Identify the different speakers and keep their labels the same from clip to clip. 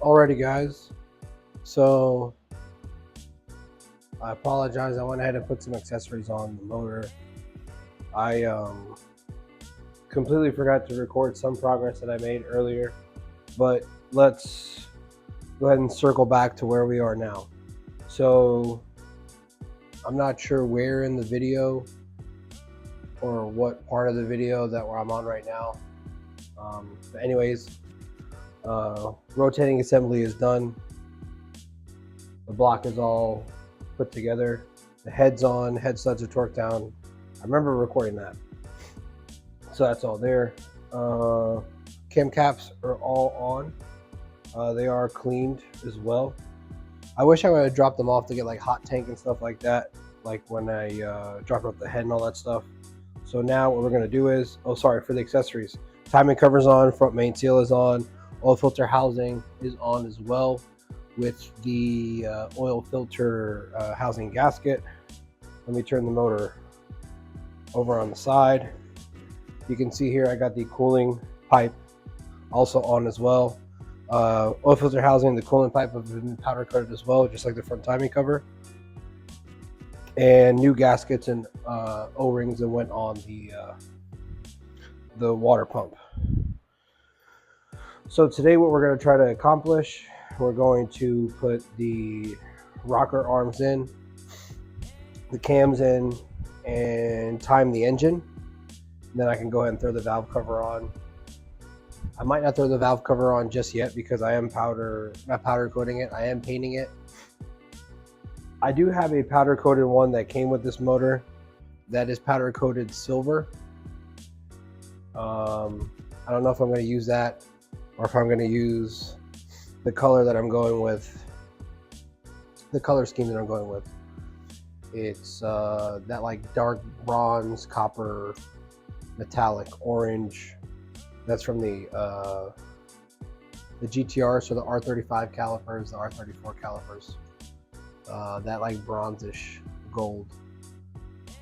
Speaker 1: Alrighty guys, so I apologize. I went ahead and put some accessories on the motor. I completely forgot to record some progress that I made earlier, but let's go ahead and circle back to where we are now. So I'm not sure where in the video or what part of the video that I'm on right now. But anyways, rotating assembly is done. The block is all put together. The head's on, head studs are torqued down. I remember recording that. So that's all there. Cam caps are all on. They are cleaned as well. I wish I would have dropped them off to get like hot tank and stuff like that, like when I dropped off the head and all that stuff. So now what we're gonna do is, for the accessories. Timing cover's on, front main seal is on, oil filter housing is on as well, with the oil filter housing gasket. Let me turn the motor over on the side. You can see here I got the cooling pipe also on as well. Oil filter housing, the coolant pipe have been powder coated as well, just like the front timing cover. And new gaskets and O-rings that went on the water pump. So today what we're going to try to accomplish, we're going to put the rocker arms in, the cams in, and time the engine. And then I can go ahead and throw the valve cover on. I might not throw the valve cover on just yet because I am not powder coating it, I am painting it. I do have a powder coated one that came with this motor that is powder coated silver. I don't know if I'm going to use that or if I'm going to use the color that I'm going with, the color scheme that I'm going with. It's that like dark bronze, copper, metallic, orange. That's from the GTR, so the R35 calipers, the R34 calipers. That like bronzish gold.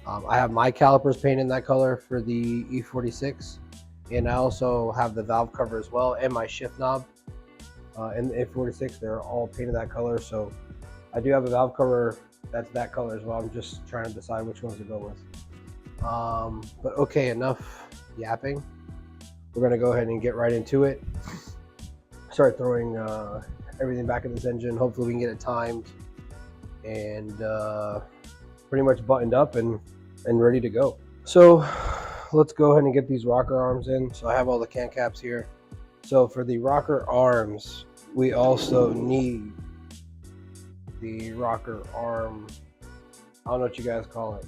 Speaker 1: I have my calipers painted in that color for the E46, and I also have the valve cover as well, and my shift knob in the E46. They're all painted that color, so I do have a valve cover that's that color as well. I'm just trying to decide which ones to go with. But okay, enough yapping. We're gonna go ahead and get right into it. Start throwing everything back in this engine. Hopefully we can get it timed and pretty much buttoned up and ready to go. So let's go ahead and get these rocker arms in. So I have all the can caps here. So for the rocker arms, we also need the rocker arm, I don't know what you guys call it,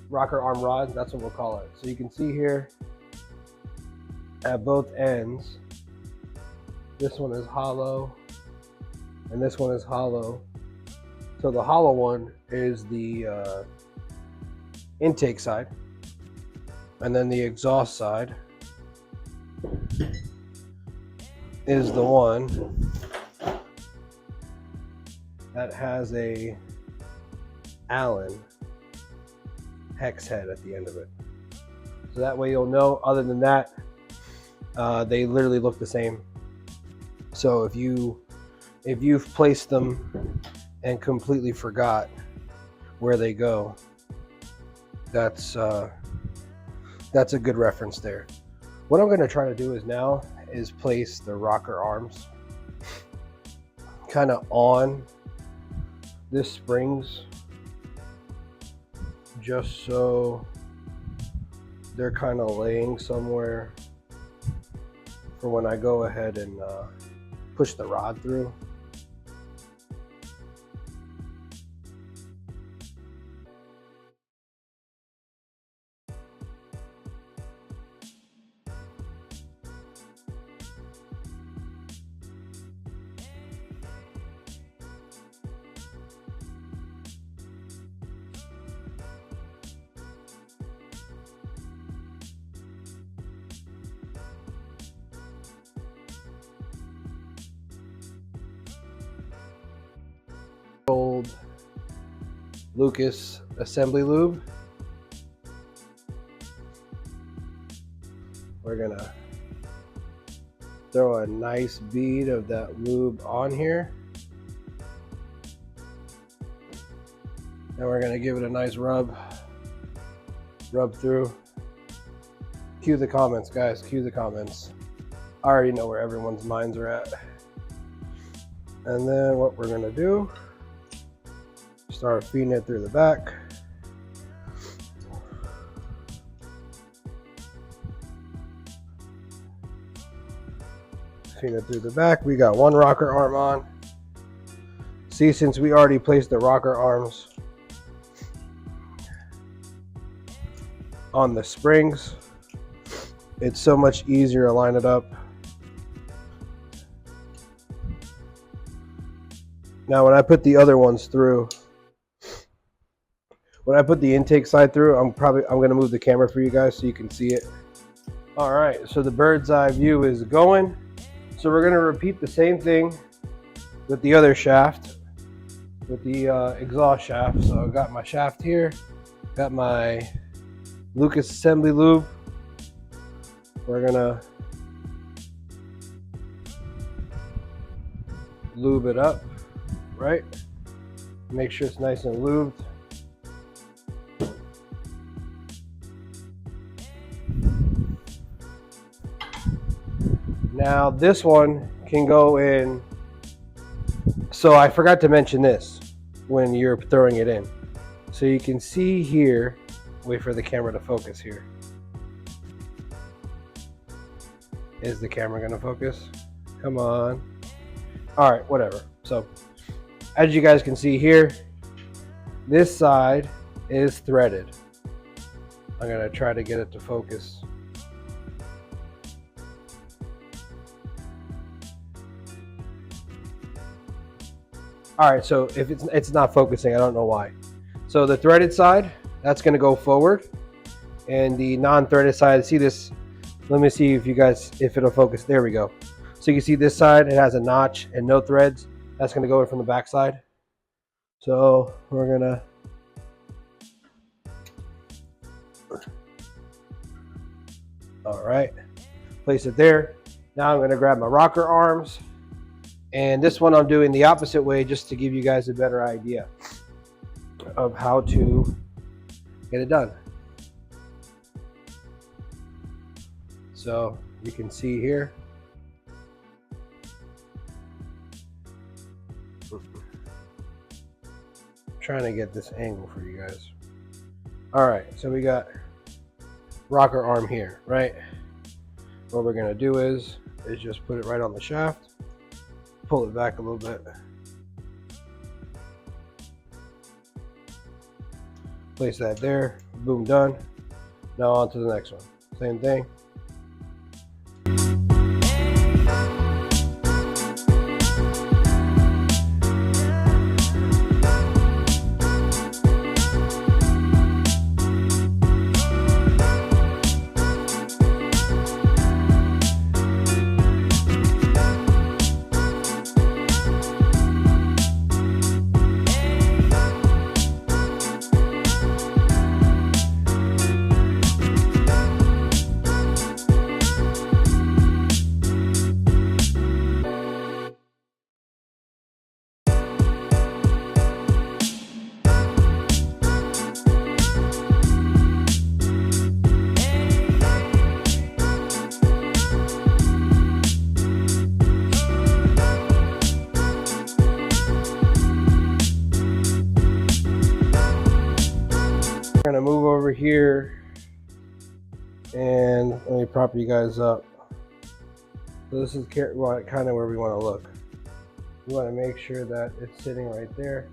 Speaker 1: rocker arm rod, that's what we'll call it. So you can see here at both ends, this one is hollow and this one is hollow. So the hollow one is the intake side, and then the exhaust side is the one that has a Allen hex head at the end of it. So that way you'll know. Other than that, they literally look the same. So if you've placed them and completely forgot where they go, that's a good reference there. What I'm going to try to do is place the rocker arms kind of on this springs, just so they're kind of laying somewhere for when I go ahead and push the rod through. Old Lucas assembly lube. We're gonna throw a nice bead of that lube on here. And we're gonna give it a nice rub through. Cue the comments, guys, cue the comments. I already know where everyone's minds are at. And then what we're gonna do, start feeding it through the back. Feeding it through the back. We got one rocker arm on. See, since we already placed the rocker arms on the springs, it's so much easier to line it up. Now when I put the other ones through, when I put the intake side through, I'm gonna move the camera for you guys so you can see it. All right, so the bird's eye view is going. So we're gonna repeat the same thing with the other shaft, with the exhaust shaft. So I got my shaft here, got my Lucas assembly lube. We're gonna lube it up, right? Make sure it's nice and lubed. Now this one can go in, so I forgot to mention this when you're throwing it in. So you can see here, wait for the camera to focus here. Is the camera gonna focus? Come on. All right, whatever. So as you guys can see here, this side is threaded. I'm gonna try to get it to focus. All right, so if it's not focusing, I don't know why. So the threaded side, that's gonna go forward, and the non-threaded side, see this, let me see if you guys, if it'll focus, there we go. So you can see this side, it has a notch and no threads. That's gonna go in from the back side. So we're gonna, all right, place it there. Now I'm gonna grab my rocker arms. And this one I'm doing the opposite way just to give you guys a better idea of how to get it done. So you can see here. I'm trying to get this angle for you guys. All right, so we got rocker arm here, right? What we're gonna do is just put it right on the shaft. Pull it back a little bit. Place that there. Boom, done. Now on to the next one. Same thing. We're gonna move over here and let me prop you guys up. So this is kind of where we want to look. We want to make sure that it's sitting right there.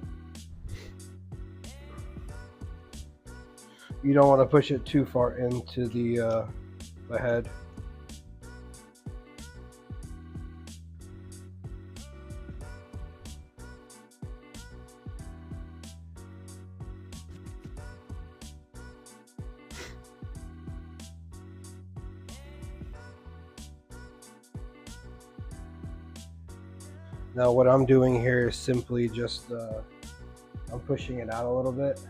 Speaker 1: You don't want to push it too far into the head. Now what I'm doing here is simply just, I'm pushing it out a little bit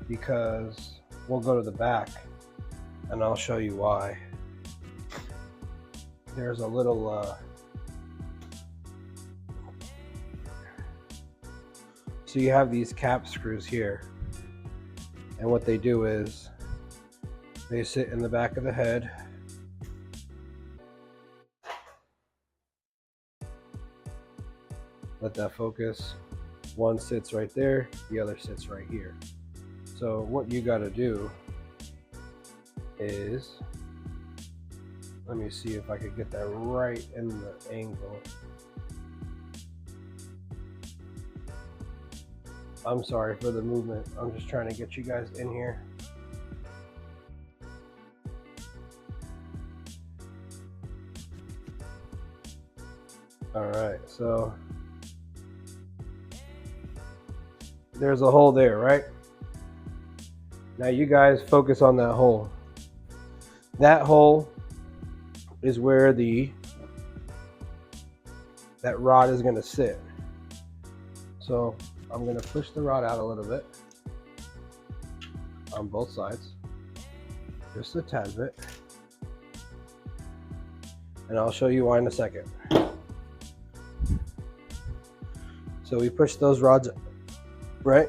Speaker 1: because we'll go to the back and I'll show you why. there's a little so you have these cap screws here, and what they do is they sit in the back of the head. Let that focus. One sits right there, the other sits right here. So what you got to do is, let me see if I could get that right in the angle. I'm sorry for the movement. I'm just trying to get you guys in here. All right, so there's a hole there, right? Now you guys focus on that hole. That hole is where that rod is going to sit. So I'm going to push the rod out a little bit on both sides, just a tad bit, and I'll show you why in a second. So we push those rods right.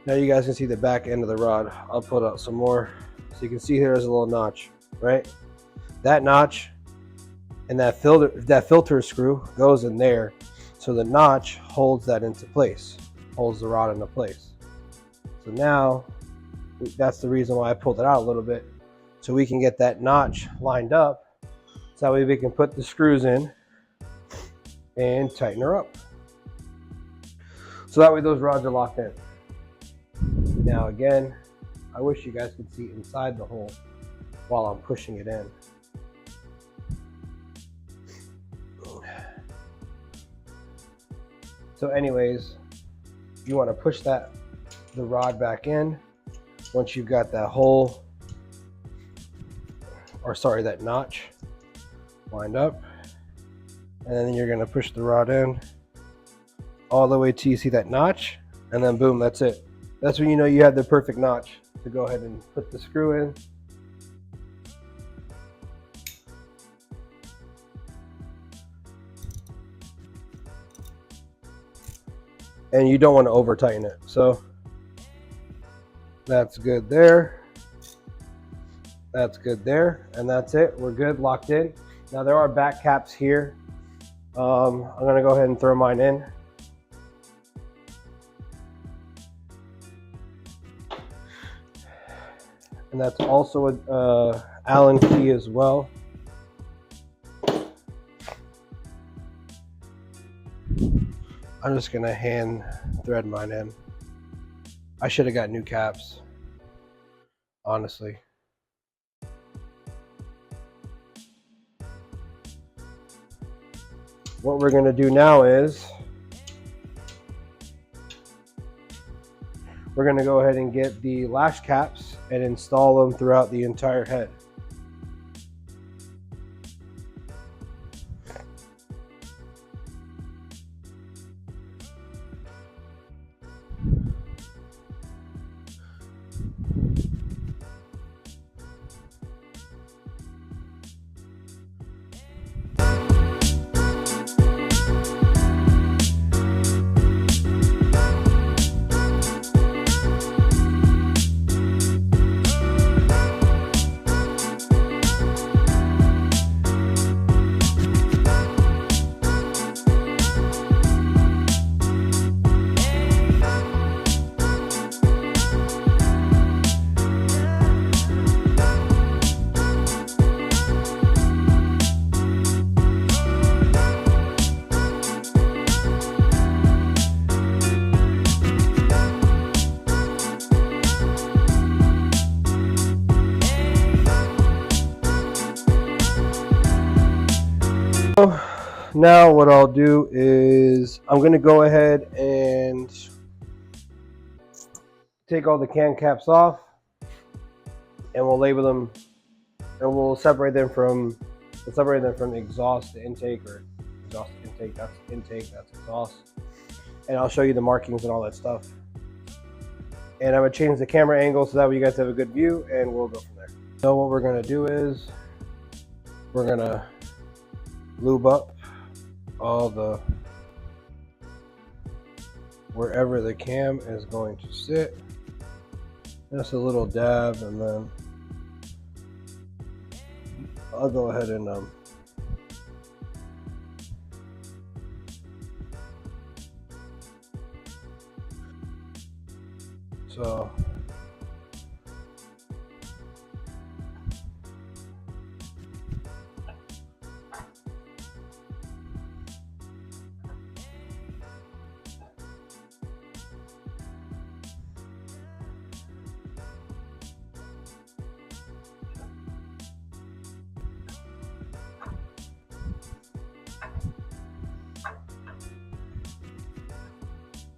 Speaker 1: Now you guys can see the back end of the rod. I'll put out some more so you can see there's a little notch, right? That notch and that filter screw goes in there, so the notch holds that into place, holds the rod into place. So now that's the reason why I pulled it out a little bit, so we can get that notch lined up, so that way we can put the screws in and tighten her up. So that way those rods are locked in. Now again, I wish you guys could see inside the hole while I'm pushing it in. So anyways, you want to push the rod back in once you've got that hole, or sorry, that notch lined up. And then you're going to push the rod in all the way till you see that notch, and then boom, that's it. That's when you know you have the perfect notch to go ahead and put the screw in. And you don't want to over tighten it. So that's good there. That's good there. And that's it. We're good, locked in. Now there are back caps here. I'm going to go ahead and throw mine in. And that's also an Allen key as well. I'm just gonna hand thread mine in. I should have got new caps, honestly. What we're gonna do now is we're gonna go ahead and get the lash caps and install them throughout the entire head. Now what I'll do is I'm going to go ahead and take all the can caps off, and we'll label them, and we'll separate them from exhaust to intake, or exhaust to intake. That's intake, that's exhaust, and I'll show you the markings and all that stuff. And I'm going to change the camera angle so that way you guys have a good view, and we'll go from there. So what we're going to do is we're gonna lube up all the wherever the cam is going to sit. Just a little dab, and then I'll go ahead and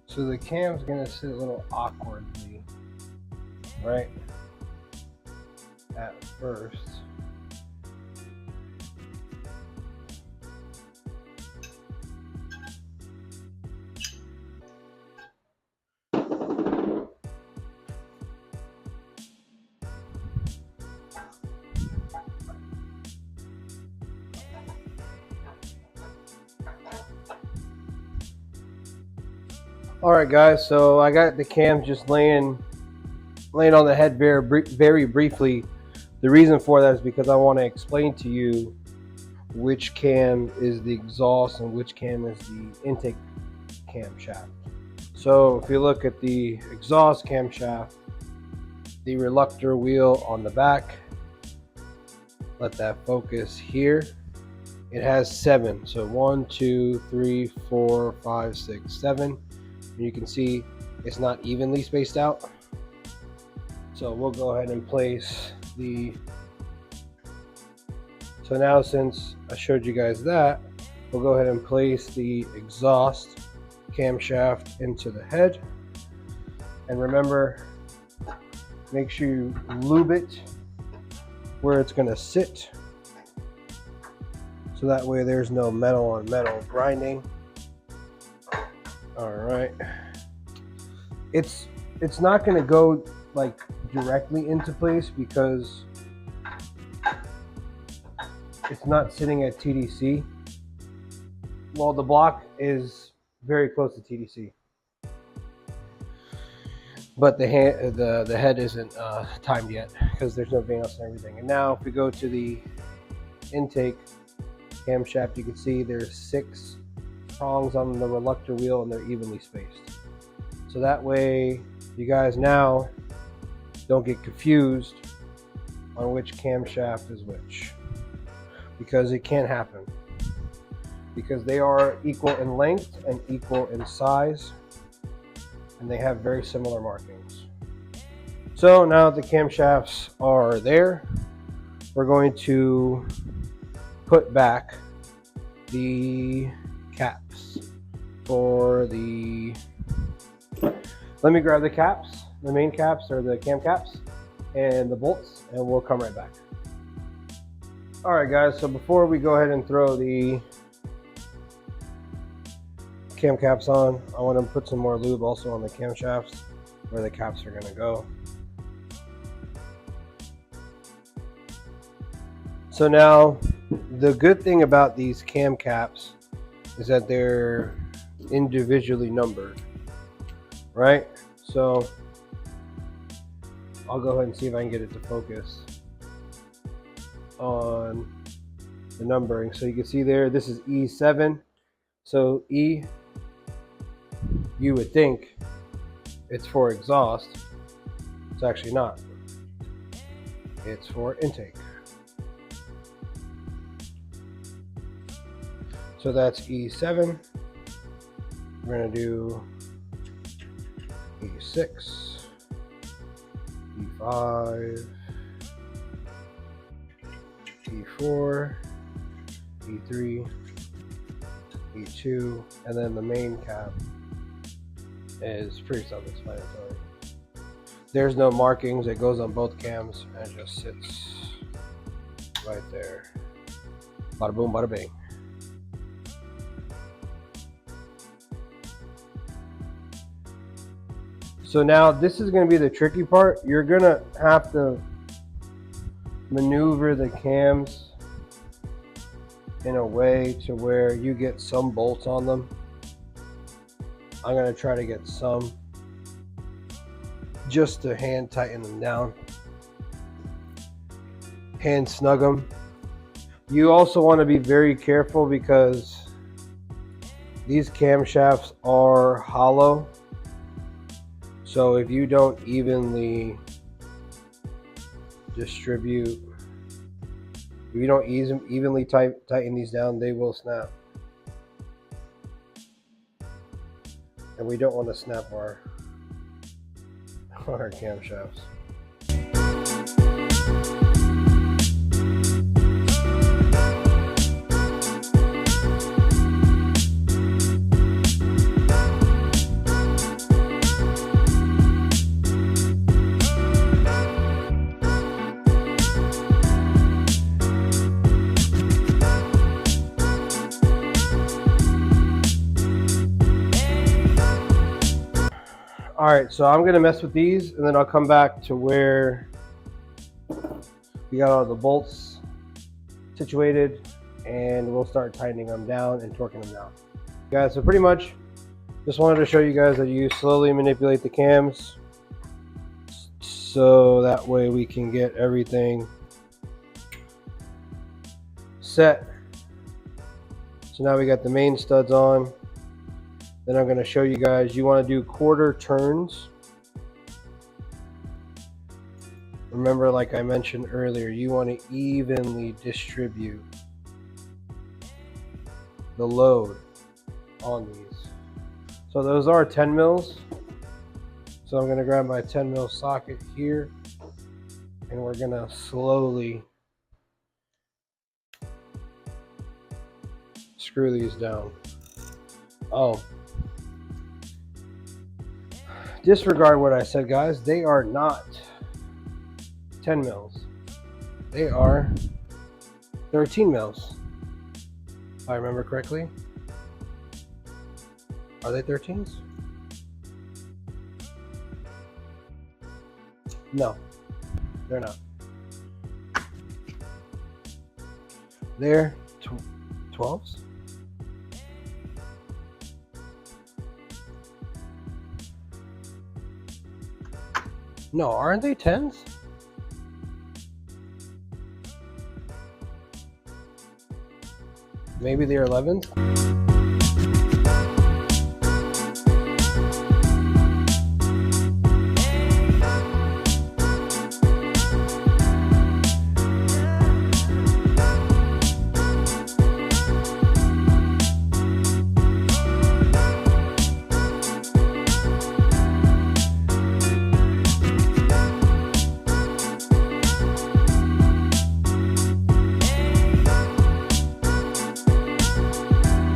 Speaker 1: so the cam's gonna sit a little awkwardly, right, at first. All right, guys, so I got the cam just laying on the head very briefly. The reason for that is because I want to explain to you which cam is the exhaust and which cam is the intake camshaft. So if you look at the exhaust camshaft, the reluctor wheel on the back, let that focus here. It has 7, so 1, 2, 3, 4, 5, 6, 7. And you can see it's not evenly spaced out. So we'll go ahead and place the, so now since I showed you guys that, we'll go ahead and place the exhaust camshaft into the head. And remember, make sure you lube it where it's gonna sit, so that way there's no metal on metal grinding. All right, it's not going to go like directly into place because it's not sitting at TDC. Well, the block is very close to TDC, but the head isn't timed yet because there's no Vanos and everything. And now if we go to the intake camshaft, you can see there's 6 prongs on the reluctor wheel and they're evenly spaced. So that way you guys now don't get confused on which camshaft is which, because it can happen, because they are equal in length and equal in size, and they have very similar markings. So now the camshafts are there, we're going to put back the caps for the, let me grab the caps, the main caps or the cam caps and the bolts, and we'll come right back. All right guys, so before we go ahead and throw the cam caps on, I want to put some more lube also on the camshafts where the caps are going to go. So now the good thing about these cam caps is that they're individually numbered, right? So I'll go ahead and see if I can get it to focus on the numbering. So you can see there, this is E7. So E, you would think it's for exhaust. It's actually not. It's for intake. So that's E7. We're going to do E6, E5, E4, E3, E2, and then the main cap is pretty self-explanatory. There's no markings, it goes on both cams and it just sits right there. Bada boom, bada bing. So now this is going to be the tricky part. You're going to have to maneuver the cams in a way to where you get some bolts on them. I'm going to try to get some just to hand tighten them down, hand snug them. You also want to be very careful because these camshafts are hollow. So if you don't evenly distribute, if you don't evenly tighten these down, they will snap. And we don't want to snap our camshafts. All right, so I'm gonna mess with these and then I'll come back to where we got all the bolts situated and we'll start tightening them down and torquing them down. Guys, so pretty much just wanted to show you guys that you slowly manipulate the cams so that way we can get everything set. So now we got the main studs on. Then I'm going to show you guys, you want to do quarter turns. Remember, like I mentioned earlier, you want to evenly distribute the load on these. So those are 10 mils. So I'm going to grab my 10 mil socket here and we're going to slowly screw these down. Oh, disregard what I said, guys. They are not 10 mils. They are 13 mils. If I remember correctly. Are they 13s? No, they're not. They're 12s? No, aren't they 10s? Maybe they're 11s?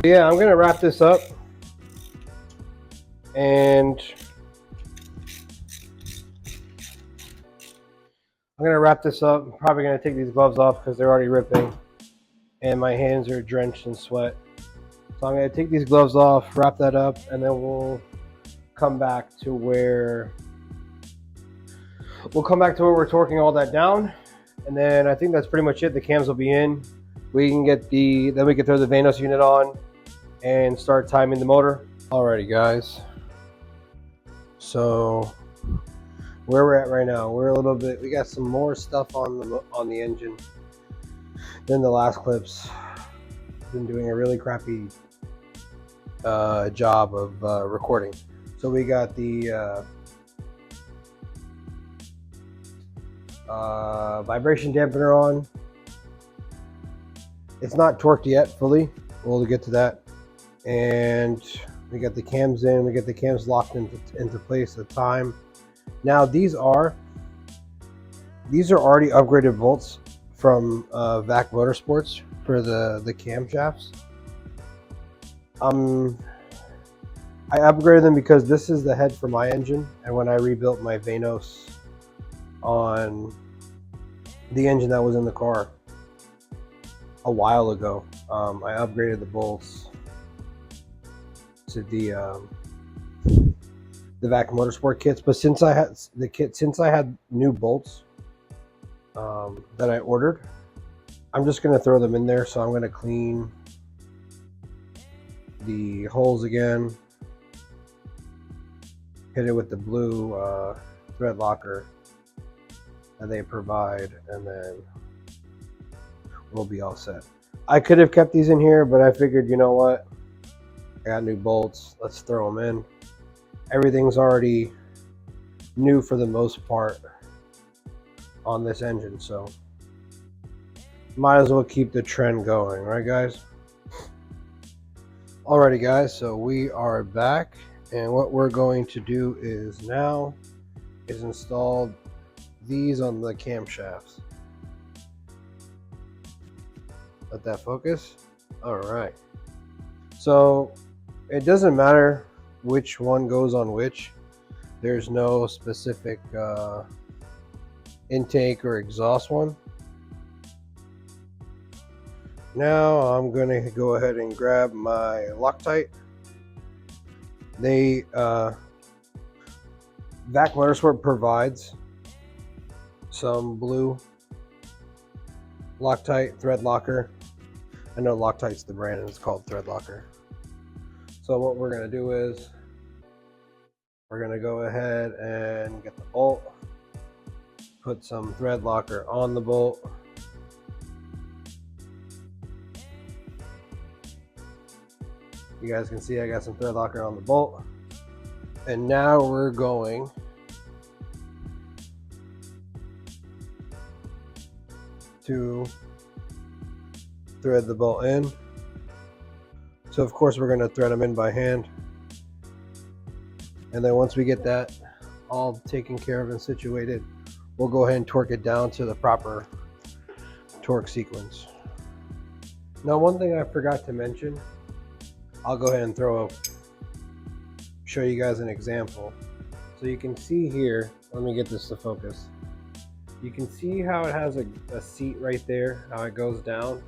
Speaker 1: Yeah, I'm gonna wrap this up and I'm probably gonna take these gloves off because they're already ripping and my hands are drenched in sweat. So I'm gonna take these gloves off, wrap that up, and then we'll come back to where we're torquing all that down. And then I think that's pretty much it. The cams will be in. We can get then we can throw the Vanos unit on and start timing the motor. Alrighty, guys. So where we're at right now, we got some more stuff on the engine than the last clips. Been doing a really crappy job of recording. So we got the vibration dampener on. It's not torqued yet fully. We'll get to that. And we got the cams in. We get the cams locked into place at the time. Now these are already upgraded bolts from VAC Motorsports for the camshafts. I upgraded them because this is the head for my engine, and when I rebuilt my Vanos on the engine that was in the car a while ago, I upgraded the bolts to the VAC Motorsport kits. But since I had new bolts that I ordered, I'm just going to throw them in there. So I'm going to clean the holes again, hit it with the blue thread locker that they provide, and then we'll be all set. I could have kept these in here, but I figured, you know what, I got new bolts, let's throw them in. Everything's already new for the most part on this engine, so might as well keep the trend going, right guys? Alrighty guys, so we are back, and what we're going to do is now is install these on the camshafts. Let that focus. All right, so it doesn't matter which one goes on which. There's no specific intake or exhaust one. Now I'm gonna go ahead and grab my Loctite. They VAC Motorsport provides some blue Loctite thread locker. I know Loctite's the brand and it's called thread locker. So what we're gonna do is we're gonna go ahead and get the bolt, put some thread locker on the bolt. You guys can see I got some thread locker on the bolt. And now we're going to thread the bolt in. So of course we're going to thread them in by hand. And then once we get that all taken care of and situated, we'll go ahead and torque it down to the proper torque sequence. Now one thing I forgot to mention, I'll go ahead and show you guys an example. So you can see here, let me get this to focus. You can see how it has a seat right there, how it goes down.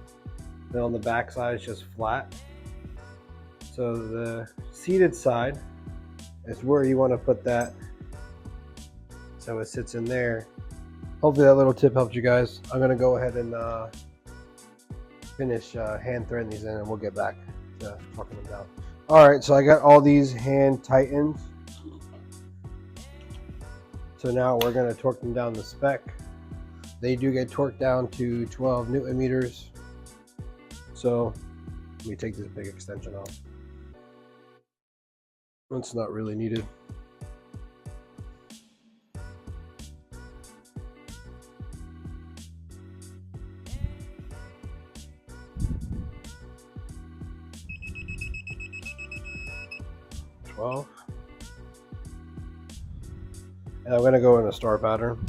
Speaker 1: Then on the back side it's just flat. So the seated side is where you want to put that, so it sits in there. Hopefully that little tip helped you guys. I'm going to go ahead and finish hand threading these in, and we'll get back to torquing them down. Alright, so I got all these hand tightened. So now we're going to torque them down the spec. They do get torqued down to 12 Newton meters. So let me take this big extension off. It's not really needed. And I'm going to go in a star pattern.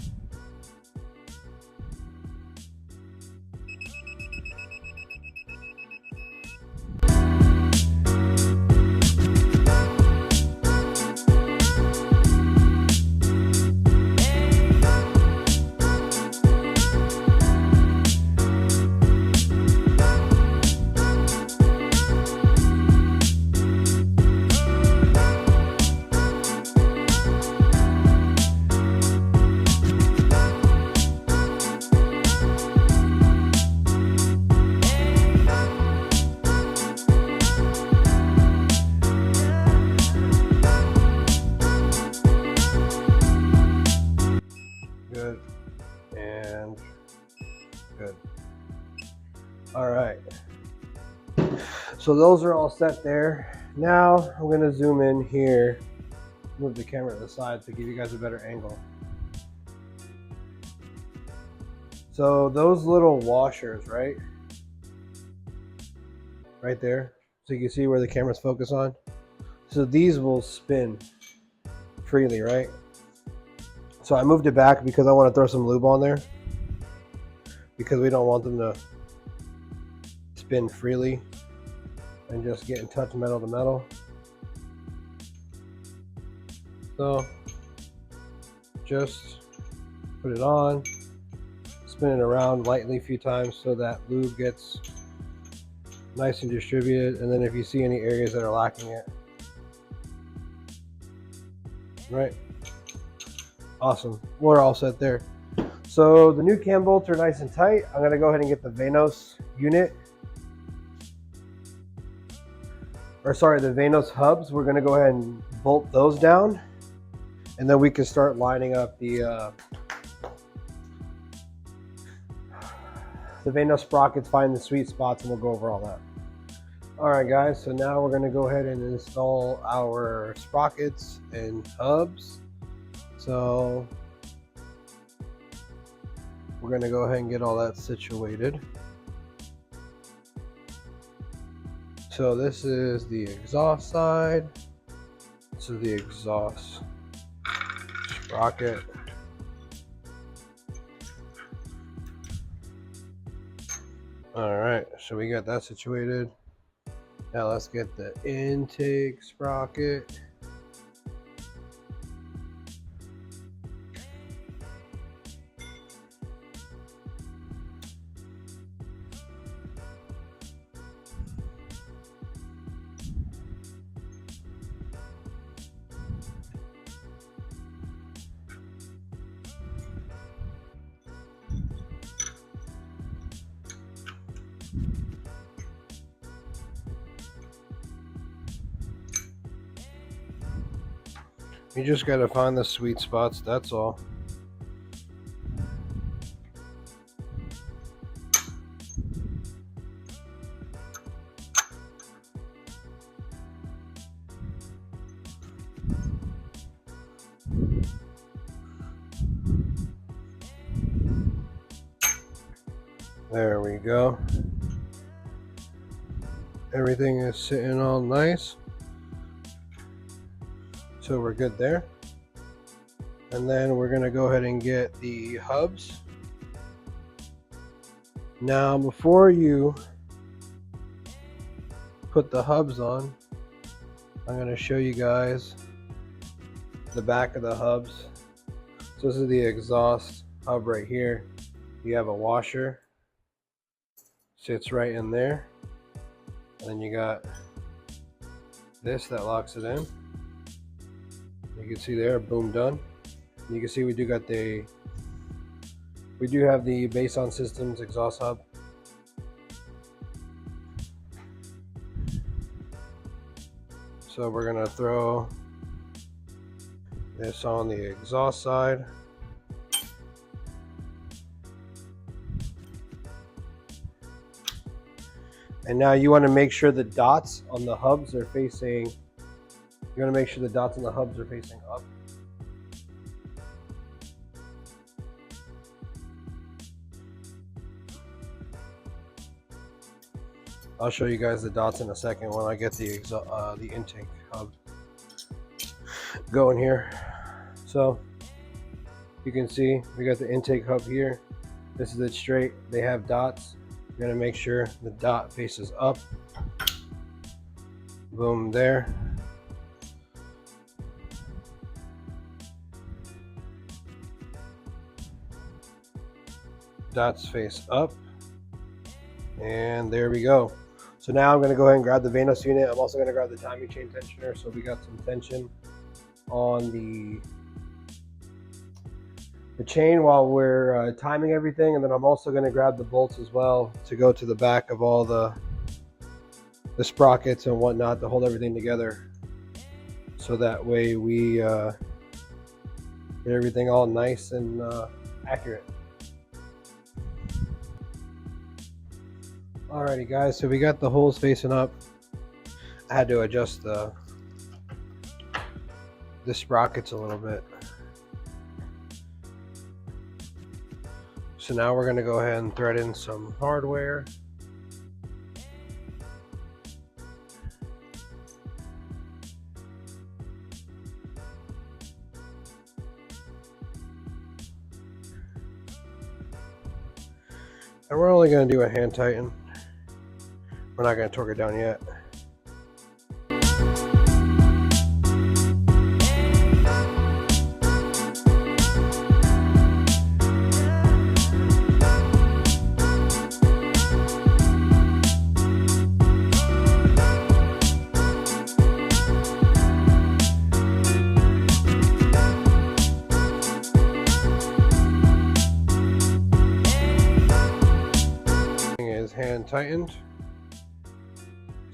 Speaker 1: Good and good. All right, so those are all set there. Now I'm going to zoom in here, move the camera to the side to give you guys a better angle. So those little washers right there, so you can see where the camera's focused on. So these will spin freely, right? So I moved it back because I want to throw some lube on there, because we don't want them to spin freely and just get in touch metal to metal. So just put it on, spin it around lightly a few times so that lube gets nice and distributed. And then if you see any areas that are lacking it, right? Awesome, we're all set there. So the new cam bolts are nice and tight. I'm going to go ahead and get the Vanos unit. Or sorry, the Vanos hubs. We're going to go ahead and bolt those down. And then we can start lining up the Vanos sprockets, find the sweet spots, and we'll go over all that. Alright guys, so now we're going to go ahead and install our sprockets and hubs. So we're going to go ahead and get all that situated. So this is the exhaust side. This is the exhaust sprocket. Alright, so we got that situated. Now let's get the intake sprocket. You just gotta find the sweet spots, that's all. There we go. Everything is sitting all nice. So we're good there. And then we're going to go ahead and get the hubs. Now before you put the hubs on, I'm going to show you guys the back of the hubs. So this is the exhaust hub right here. You have a washer, sits right in there. And then you got this that locks it in. You can see there, boom, done. And you can see we do have the Base On Systems exhaust hub. So we're gonna throw this on the exhaust side. And now you want to make sure the dots on the hubs are facing, you want to make sure the dots on the hubs are facing up. I'll show you guys the dots in a second when I get the intake hub going here. So you can see we got the intake hub here. This is it straight. They have dots. You're gonna make sure the dot faces up. Boom, there. Dots face up. And there we go. So now I'm gonna go ahead and grab the Vanos unit. I'm also gonna grab the timing chain tensioner. So we got some tension on the chain while we're timing everything, and then I'm also going to grab the bolts as well to go to the back of all the sprockets and whatnot to hold everything together, so that way we get everything all nice and accurate. Alrighty guys, so we got the holes facing up. I had to adjust the sprockets a little bit. So now we're going to go ahead and thread in some hardware. And we're only going to do a hand tighten. We're not going to torque it down yet. tightened.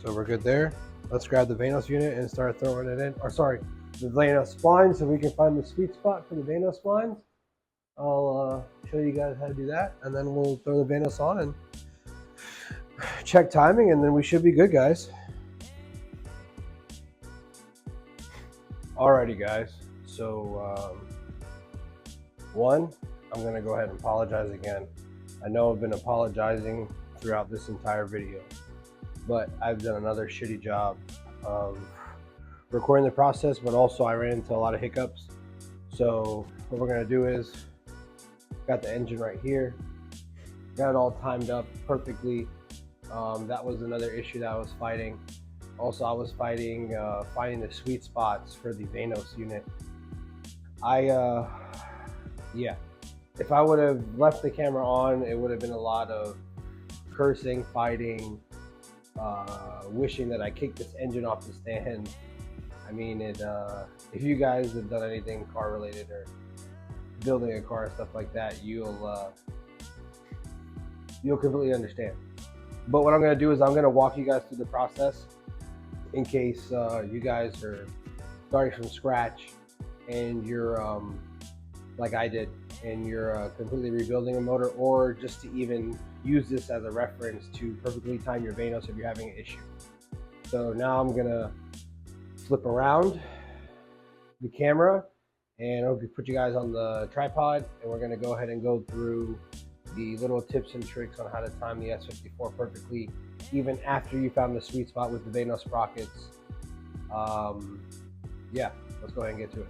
Speaker 1: So we're good there. Let's grab the Vanos unit and start throwing it in. Or sorry, the Vanos spline, so we can find the sweet spot for the Vanos splines. I'll show you guys how to do that, and then we'll throw the Vanos on and check timing, and then we should be good, guys. Alrighty, guys. So, one, I'm gonna go ahead and apologize again. I know I've been apologizing throughout this entire video, but I've done another shitty job of recording the process, but also I ran into a lot of hiccups. So what we're gonna do is, got the engine right here, got it all timed up perfectly. That was another issue that I was fighting. Also, I was fighting finding the sweet spots for the Vanos unit. Yeah, if I would have left the camera on, it would have been a lot of cursing, fighting, wishing that I kicked this engine off the stand. I mean, if you guys have done anything car related or building a car and stuff like that, you'll completely understand. But what I'm going to do is I'm going to walk you guys through the process in case you guys are starting from scratch and you're like I did, and you're completely rebuilding a motor, or just to even use this as a reference to perfectly time your Vanos if you're having an issue. So now I'm gonna flip around the camera and I'll put you guys on the tripod, and we're gonna go ahead and go through the little tips and tricks on how to time the S54 perfectly, even after you found the sweet spot with the Vanos sprockets. Yeah, let's go ahead and get to it.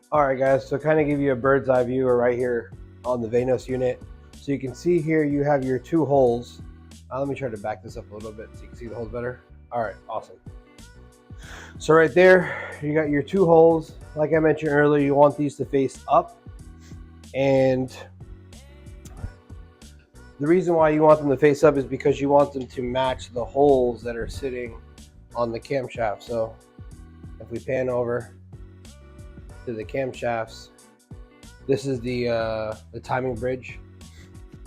Speaker 1: All right, guys, so kind of give you a bird's eye view right here on the Vanos unit. So you can see here you have your two holes. Let me try to back this up a little bit so you can see the holes better. All right, awesome. So right there, you got your two holes. Like I mentioned earlier, you want these to face up. And the reason why you want them to face up is because you want them to match the holes that are sitting on the camshaft. So if we pan over to the camshafts, this is the timing bridge,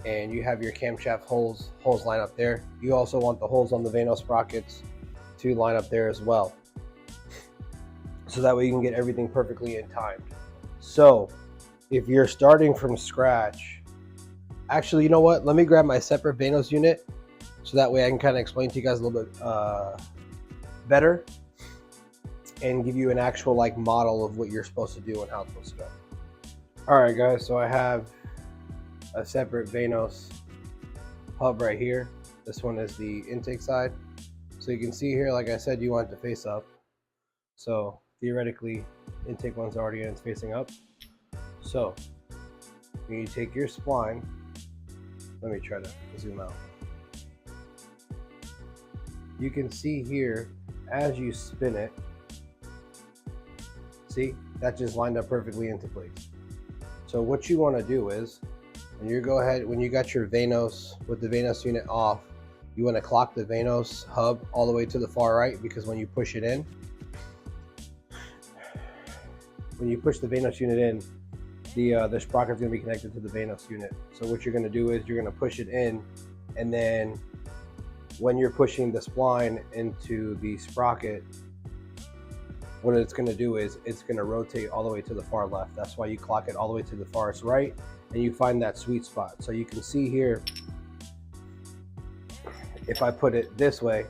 Speaker 1: and you have your camshaft holes line up there. You also want the holes on the Vanos sprockets to line up there as well, so that way you can get everything perfectly in time. So if you're starting from scratch, actually, you know what, let me grab my separate Vanos unit so that way I can kind of explain to you guys a little bit better and give you an actual like model of what you're supposed to do and how it's supposed to go. All right, guys, so I have a separate Vanos hub right here. This one is the intake side. So you can see here, like I said, you want it to face up. So theoretically, intake one's already in, it's facing up. So when you take your spline, let me try to zoom out. You can see here, as you spin it, see, that just lined up perfectly into place. So what you want to do is, when you got your Vanos with the Vanos unit off, you want to clock the Vanos hub all the way to the far right, because when you push it in, when you push the Vanos unit in, the sprocket is going to be connected to the Vanos unit. So what you're going to do is you're going to push it in, and then when you're pushing the spline into the sprocket, what it's going to do is it's going to rotate all the way to the far left. That's why you clock it all the way to the farthest right, and you find that sweet spot. So you can see here, if I put it this way,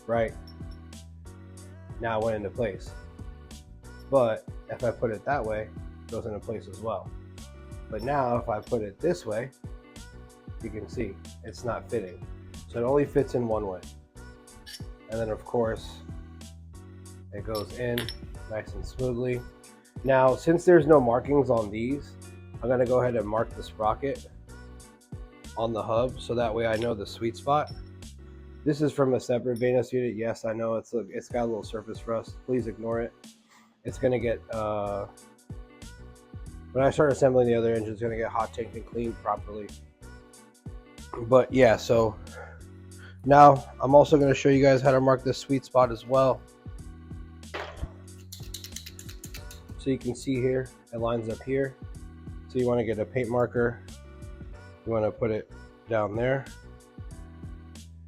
Speaker 1: right, now it went into place. But if I put it that way, it goes into place as well. But now if I put it this way, you can see it's not fitting. So it only fits in one way. And then of course, it goes in nice and smoothly. Now, since there's no markings on these, I'm gonna go ahead and mark the sprocket on the hub so that way I know the sweet spot. This is from a separate Vanos unit. Yes, I know it's got a little surface rust. Please ignore it. It's gonna get, when I start assembling the other engine, it's gonna get hot tanked and cleaned properly. But yeah, so now I'm also gonna show you guys how to mark this sweet spot as well. So you can see here, it lines up here. So you want to get a paint marker. You want to put it down there.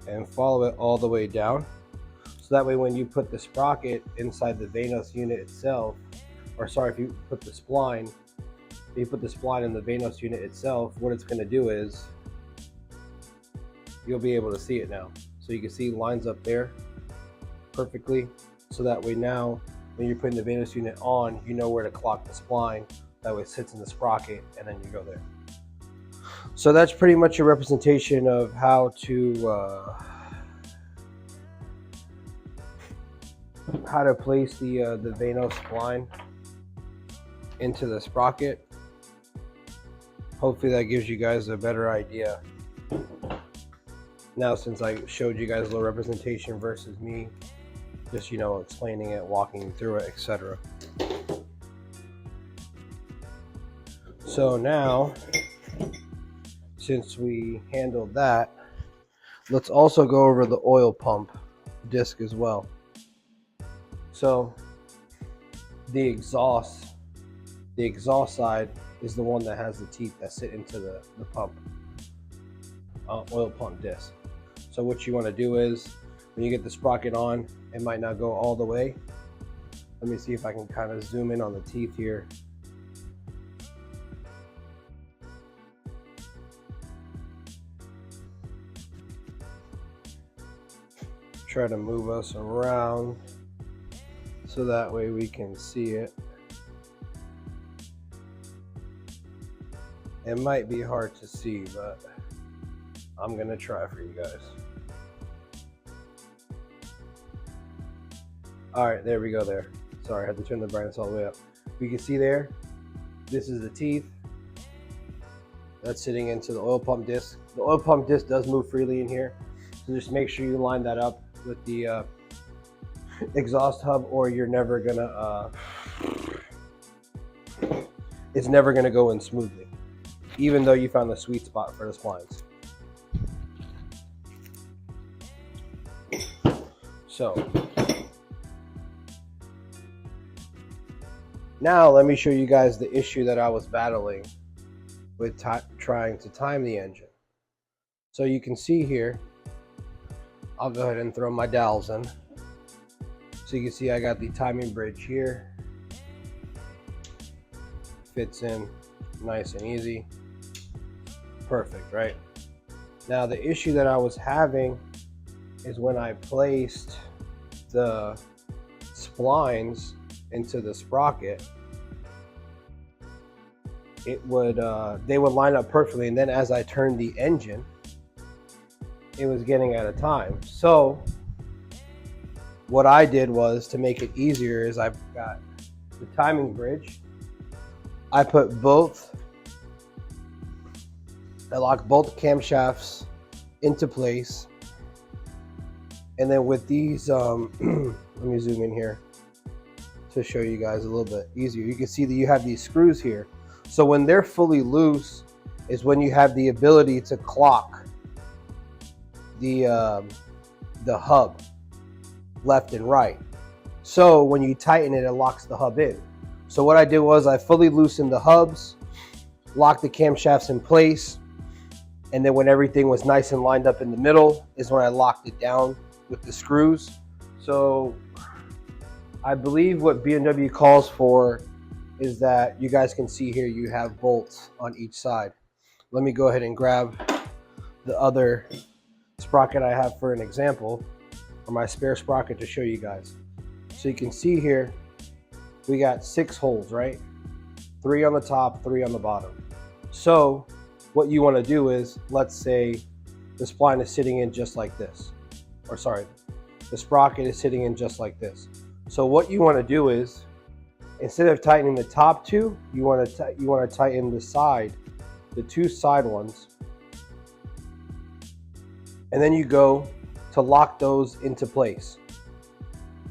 Speaker 1: and follow it all the way down. So that way when you put the sprocket inside the Vanos unit itself, or sorry, if you put the spline, in the Vanos unit itself, what it's going to do is you'll be able to see it now. So you can see lines up there perfectly. So that way now when you're putting the Vanos unit on, you know where to clock the spline. That way it sits in the sprocket and then you go there. So that's pretty much a representation of how to place the Vanos spline into the sprocket. Hopefully that gives you guys a better idea. Now, since I showed you guys a little representation versus me just, you know, explaining it, walking through it, etc. So now, since we handled that, let's also go over the oil pump disc as well. So the exhaust side is the one that has the teeth that sit into the pump, oil pump disc. So what you want to do is, when you get the sprocket on, it might not go all the way. Let me see if I can kind of zoom in on the teeth here. Try to move us around so that way we can see it. It might be hard to see, but I'm gonna try for you guys. All right, there we go there. Sorry, I had to turn the brightness all the way up. We can see there, this is the teeth. That's sitting into the oil pump disc. The oil pump disc does move freely in here, so just make sure you line that up with the exhaust hub, or you're never gonna, it's never gonna go in smoothly, even though you found the sweet spot for the splines. So now let me show you guys the issue that I was battling with trying to time the engine. So you can see here, I'll go ahead and throw my dowels in. So you can see I got the timing bridge here. Fits in nice and easy. Perfect, right? Now the issue that I was having is when I placed the splines into the sprocket, it would they would line up perfectly, and then as I turned the engine, it was getting out of time. So what I did was, to make it easier, is I've got the timing bridge. I put both, I locked both camshafts into place. And then with these, let me zoom in here to show you guys a little bit easier. You can see that you have these screws here. So when they're fully loose is when you have the ability to clock the hub left and right. So when you tighten it, it locks the hub in. So what I did was I fully loosened the hubs, locked the camshafts in place, and then when everything was nice and lined up in the middle is when I locked it down with the screws. So I believe what BMW calls for is that, you guys can see here, you have bolts on each side. Let me go ahead and grab the other sprocket I have for an example, or my spare sprocket, to show you guys. So you can see here, we got 6 holes, right? 3 on the top, 3 on the bottom. So what you want to do is, let's say the spline is sitting in just like this, or sorry, the sprocket is sitting in just like this. So what you want to do is, instead of tightening the top 2, you want to tighten the side, the 2 side ones, and then you go to lock those into place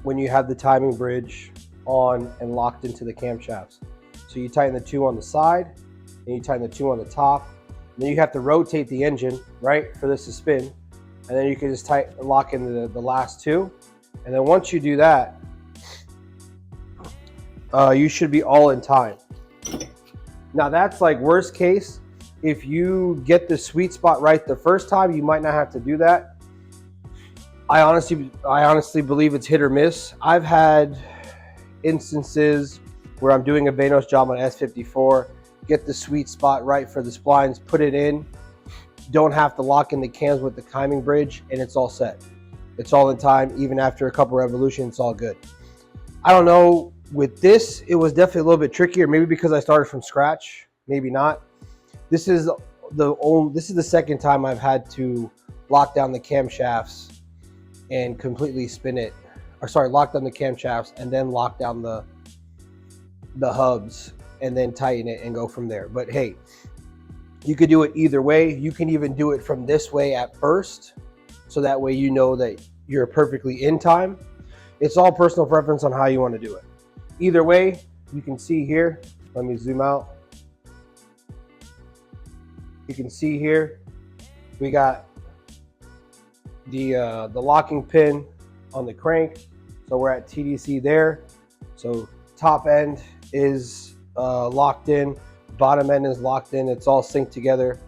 Speaker 1: when you have the timing bridge on and locked into the camshafts. So you tighten the 2 on the side, and you tighten the 2 on the top. Then you have to rotate the engine, right, for this to spin, and then you can just lock in the last 2. And then once you do that, you should be all in time. Now that's like worst case. If you get the sweet spot right the first time, you might not have to do that. I honestly believe it's hit or miss. I've had instances where I'm doing a Vanos job on S54, get the sweet spot right for the splines, put it in, don't have to lock in the cams with the timing bridge, and it's all set. It's all in time. Even after a couple revolutions, it's all good. I don't know, with this, it was definitely a little bit trickier, maybe because I started from scratch, maybe not. This is the second time I've had to lock down the camshafts and completely spin it, or sorry, lock down the camshafts and then lock down the hubs and then tighten it and go from there. But hey, you could do it either way. You can even do it from this way at first, so that way you know that you're perfectly in time. It's all personal preference on how you want to do it. Either way, you can see here, let me zoom out. You can see here, we got the locking pin on the crank. So we're at TDC there. So top end is locked in, bottom end is locked in. It's all synced together.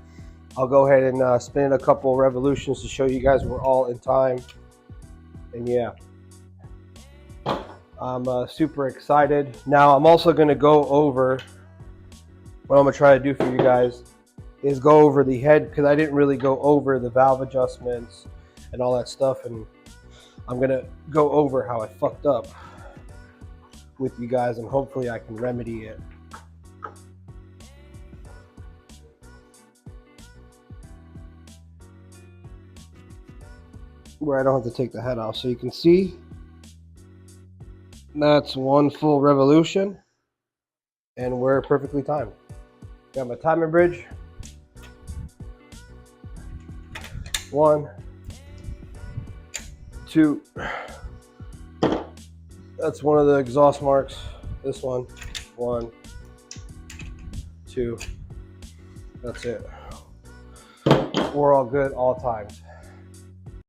Speaker 1: I'll go ahead and spin a couple revolutions to show you guys we're all in time. And yeah, I'm super excited. Now I'm also going to go over, what I'm going to try to do for you guys is go over the head, because I didn't really go over the valve adjustments and all that stuff, and I'm going to go over how I fucked up with you guys, and hopefully I can remedy it. Where I don't have to take the head off. So you can see that's one full revolution, and we're perfectly timed. Got my timing bridge. 1, 2. That's one of the exhaust marks. This one. 1, 2. That's it. We're all good all times.